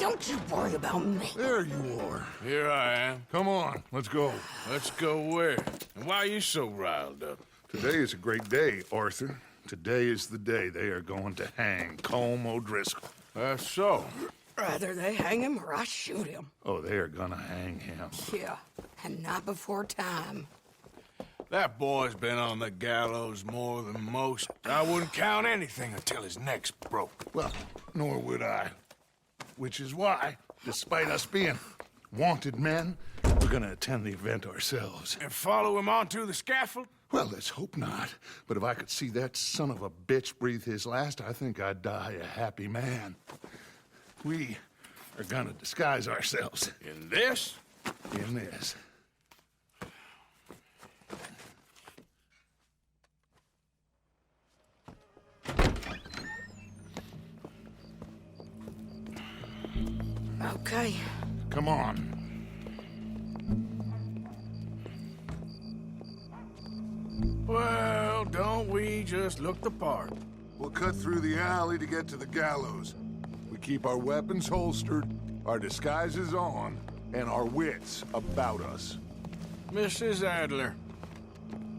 Don't you worry about me. There you are. Here I am. Come on, let's go. Let's go where? And why are you so riled up? Today is a great day, Arthur. Today is the day they are going to hang Colm O'Driscoll. That's so. Rather they hang him or I shoot him. Oh, they are gonna hang him. Yeah, and not before time. That boy's been on the gallows more than most. I wouldn't count anything until his neck's broke. Well, nor would I. Which is why, despite us being wanted men, we're gonna attend the event ourselves. And follow him onto the scaffold? Well, let's hope not. But if I could see that son of a bitch breathe his last, I think I'd die a happy man. We are gonna disguise ourselves In this? in this. Okay. Come on. Well, don't we just look the part? We'll cut through the alley to get to the gallows. We keep our weapons holstered, our disguises on, and our wits about us. Mrs. Adler,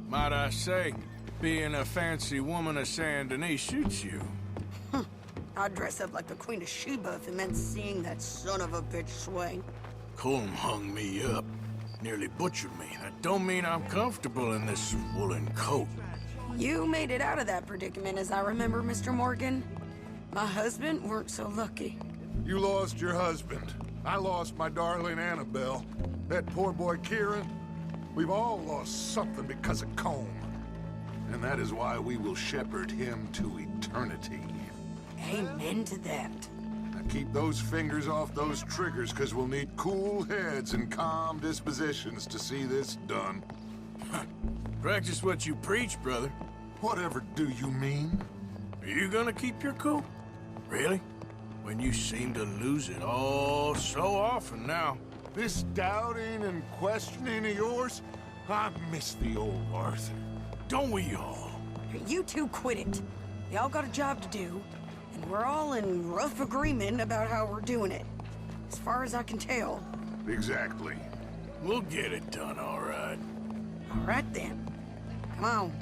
might I say, being a fancy woman of Saint Denis shoots you. I'd dress up like the Queen of Sheba if it meant seeing that son of a bitch swing. Colm hung me up, nearly butchered me. That don't mean I'm comfortable in this woolen coat. You made it out of that predicament, as I remember, Mr. Morgan. My husband weren't so lucky. You lost your husband. I lost my darling Annabelle. That poor boy Kieran. We've all lost something because of Colm. And that is why we will shepherd him to eternity. Amen to that. Now keep those fingers off those triggers, because we'll need cool heads and calm dispositions to see this done. Practice what you preach, brother. Whatever do you mean? Are you gonna keep your cool? Really? When you seem to lose it all so often now. This doubting and questioning of yours, I miss the old Arthur. Don't we all? You two quit it. Y'all got a job to do, and we're all in rough agreement about how we're doing it. As far as I can tell. Exactly. We'll get it done, all right. All right then. Come on.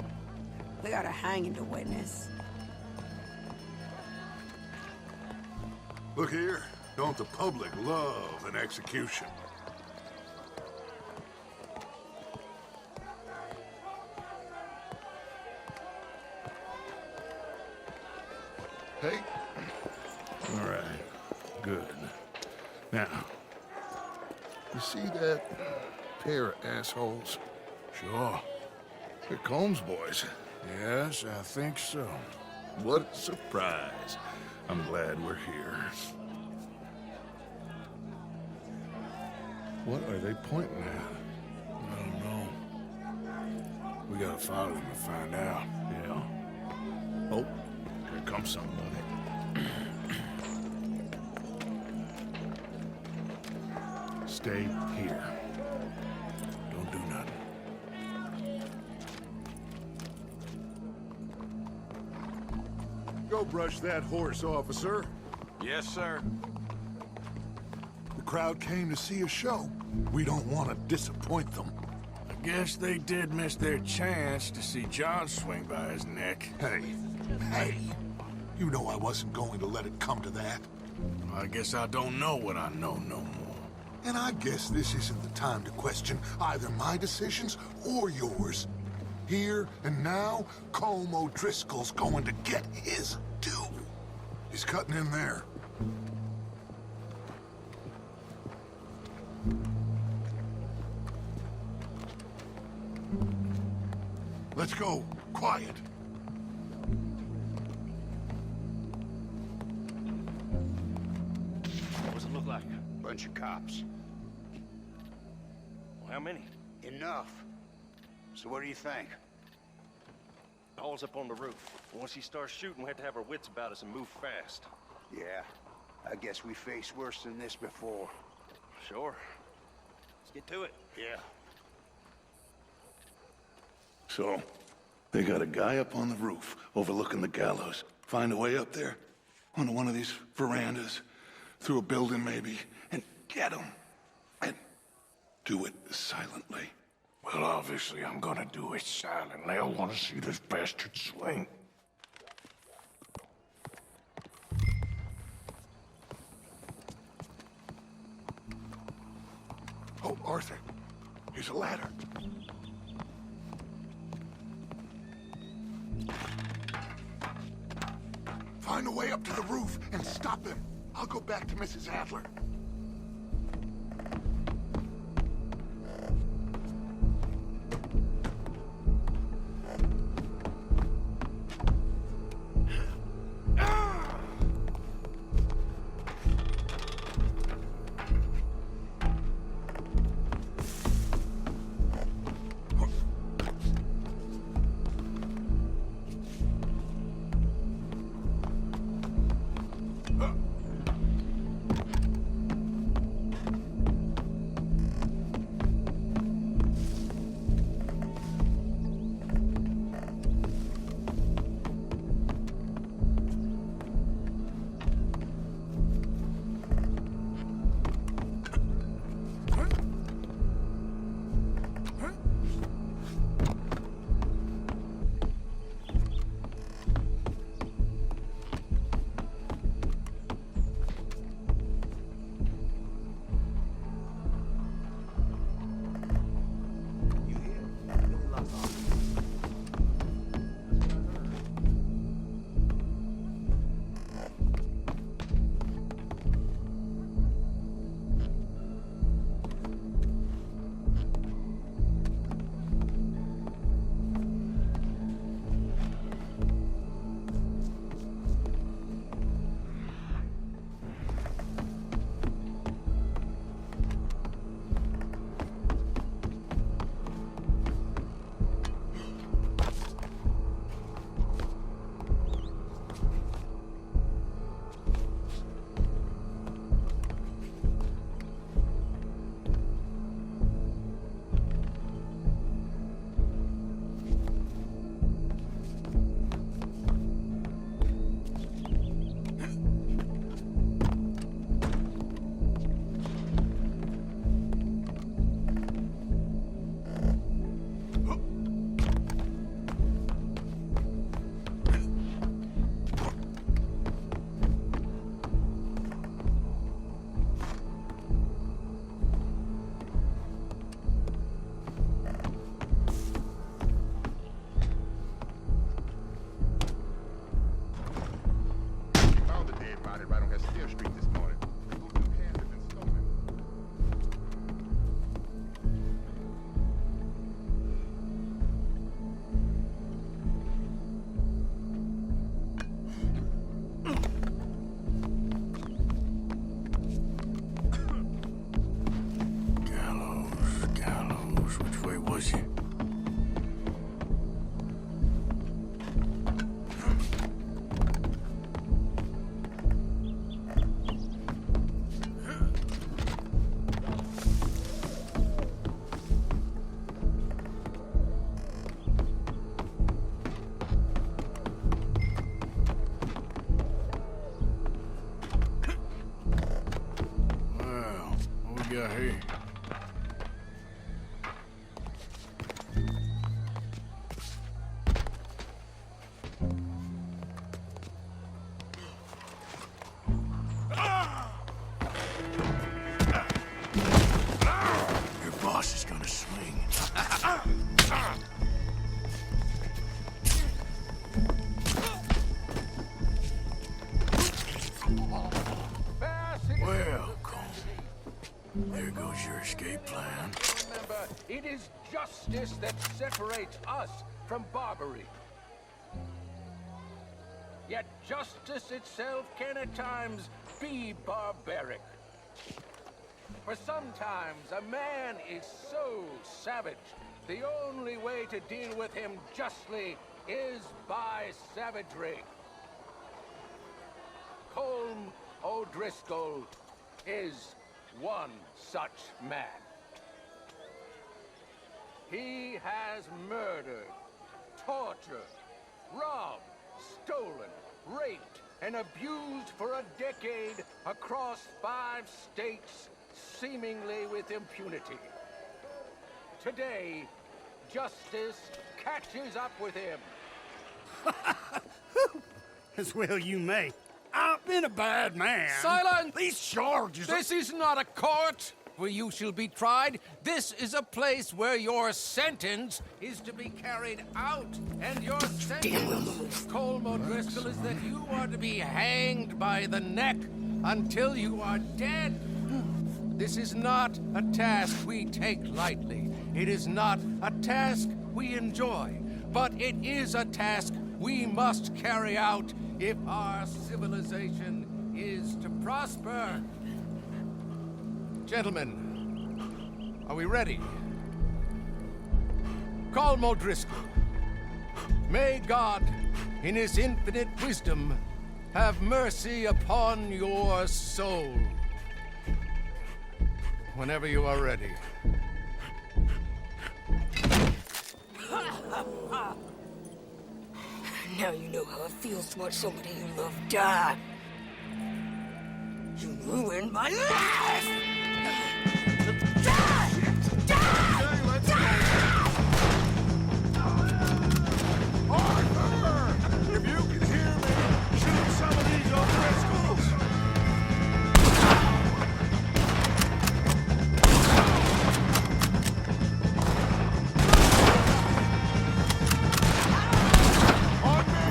We got a hanging to witness. Look here, don't the public love an execution? Hey. All right. Good. Now, you see that pair of assholes? Sure. They're Colm's boys. Yes, I think so. What a surprise. I'm glad we're here. What are they pointing at? I don't know. We gotta follow them and find out. Yeah. Oh, here comes somebody. Stay here. Don't do nothing. Go brush that horse, officer. Yes, sir. The crowd came to see a show. We don't want to disappoint them. I guess they did miss their chance to see John swing by his neck. Hey, you know I wasn't going to let it come to that. I guess I don't know what I know no more. And I guess this isn't the time to question either my decisions or yours. Here and now, Colm O'Driscoll's going to get his due. He's cutting in there. Let's go. Quiet. What does it look like? Bunch of cops. Well, how many? Enough. So what do you think? Paul's up on the roof. Once he starts shooting, we have to have our wits about us and move fast. Yeah, I guess we faced worse than this before. Sure. Let's get to it. Yeah. So, they got a guy up on the roof overlooking the gallows. Find a way up there onto one of these verandas. through a building maybe, and get them. And do it silently. Well, obviously, I'm gonna do it silently. I want to see this bastard swing. Oh, Arthur, here's a ladder. Find a way up to the roof and stop him. I'll go back to Mrs. Adler. got here? Your boss is gonna swing. Well, Cole, there goes your escape plan. Remember, it is justice that separates us from Barbary. Yet justice itself can at times be barbaric. For sometimes a man is so savage, the only way to deal with him justly is by savagery. Colm O'Driscoll is one such man. He has murdered, tortured, robbed, stolen, raped, and abused for a decade across 5 states, seemingly with impunity. Today, justice catches up with him. As well you may. I've been a bad man. Silence! These charges are... This is not a court where you shall be tried. This is a place where your sentence is to be carried out. And your sentence, Colm O'Driscoll, is that you are to be hanged by the neck until you are dead. This is not a task we take lightly. It is not a task we enjoy. But it is a task we must carry out if our civilization is to prosper. Gentlemen, are we ready? Colm O'Driscoll, may God, in his infinite wisdom, have mercy upon your soul. Whenever you are ready. Now you know how it feels to watch somebody you love die. You ruined my life! Arthur! If you can hear me, shoot some of these O'Driscolls! On me!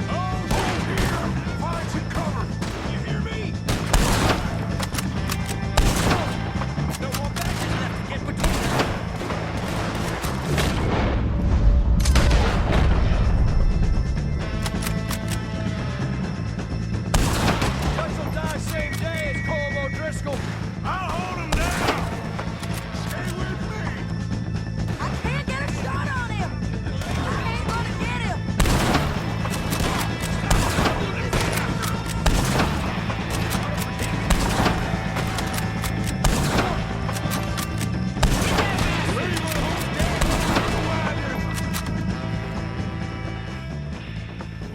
Oh, hold here! Find some cover! You hear me? No more baggage left to get between us. Russell dies same day as Colm O'Driscoll. I'll hold him down! Stay with me! I can't get a shot on him! I ain't gonna get him!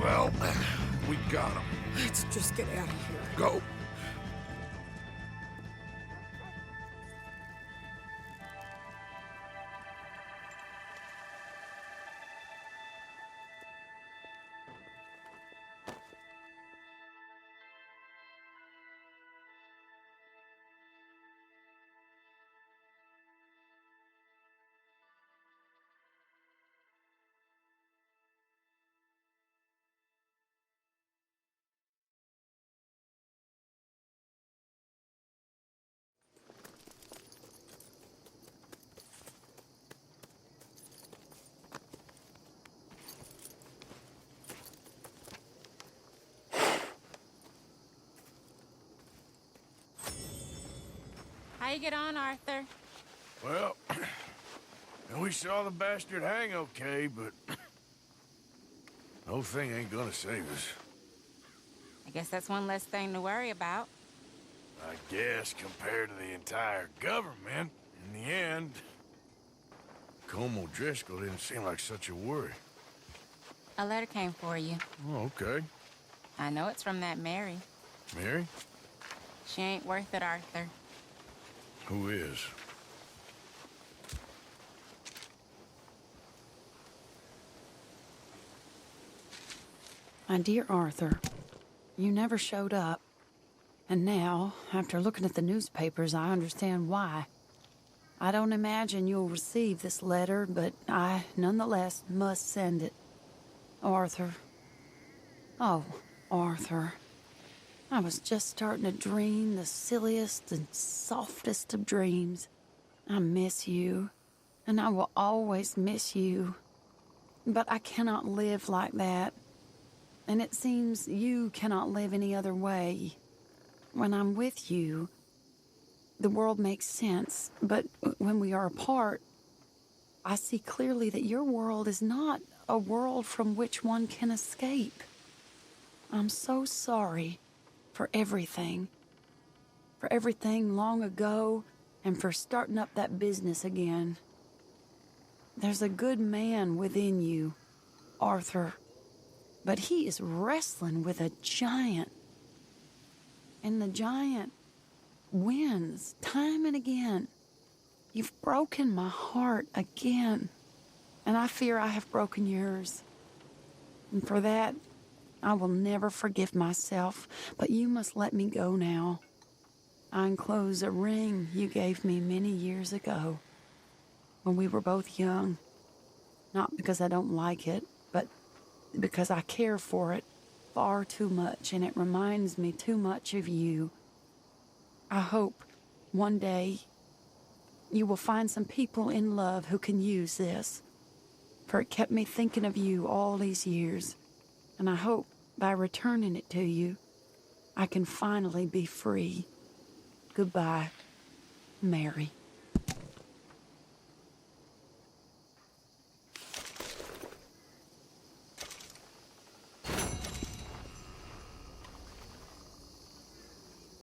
Well, we got him. Let's just get out of here. Go. How you get on, Arthur? Well, we saw the bastard hang okay, but the whole thing ain't gonna save us. I guess that's one less thing to worry about. I guess compared to the entire government, in the end, Colm O'Driscoll didn't seem like such a worry. A letter came for you. Oh, okay. I know it's from that Mary. Mary? She ain't worth it, Arthur. Who is? My dear Arthur, you never showed up. And now, after looking at the newspapers, I understand why. I don't imagine you'll receive this letter, but I, nonetheless, must send it. Arthur. Oh, Arthur. I was just starting to dream the silliest and softest of dreams. I miss you, and I will always miss you. But I cannot live like that. And it seems you cannot live any other way. When I'm with you, the world makes sense, but when we are apart, I see clearly that your world is not a world from which one can escape. I'm so sorry for everything long ago, and for starting up that business again. There's a good man within you, Arthur, but he is wrestling with a giant. And the giant wins time and again. You've broken my heart again, and I fear I have broken yours. And for that, I will never forgive myself, but you must let me go now. I enclose a ring you gave me many years ago, when we were both young. Not because I don't like it, but because I care for it far too much, and it reminds me too much of you. I hope one day you will find some people in love who can use this, for it kept me thinking of you all these years, and I hope by returning it to you, I can finally be free. Goodbye, Mary.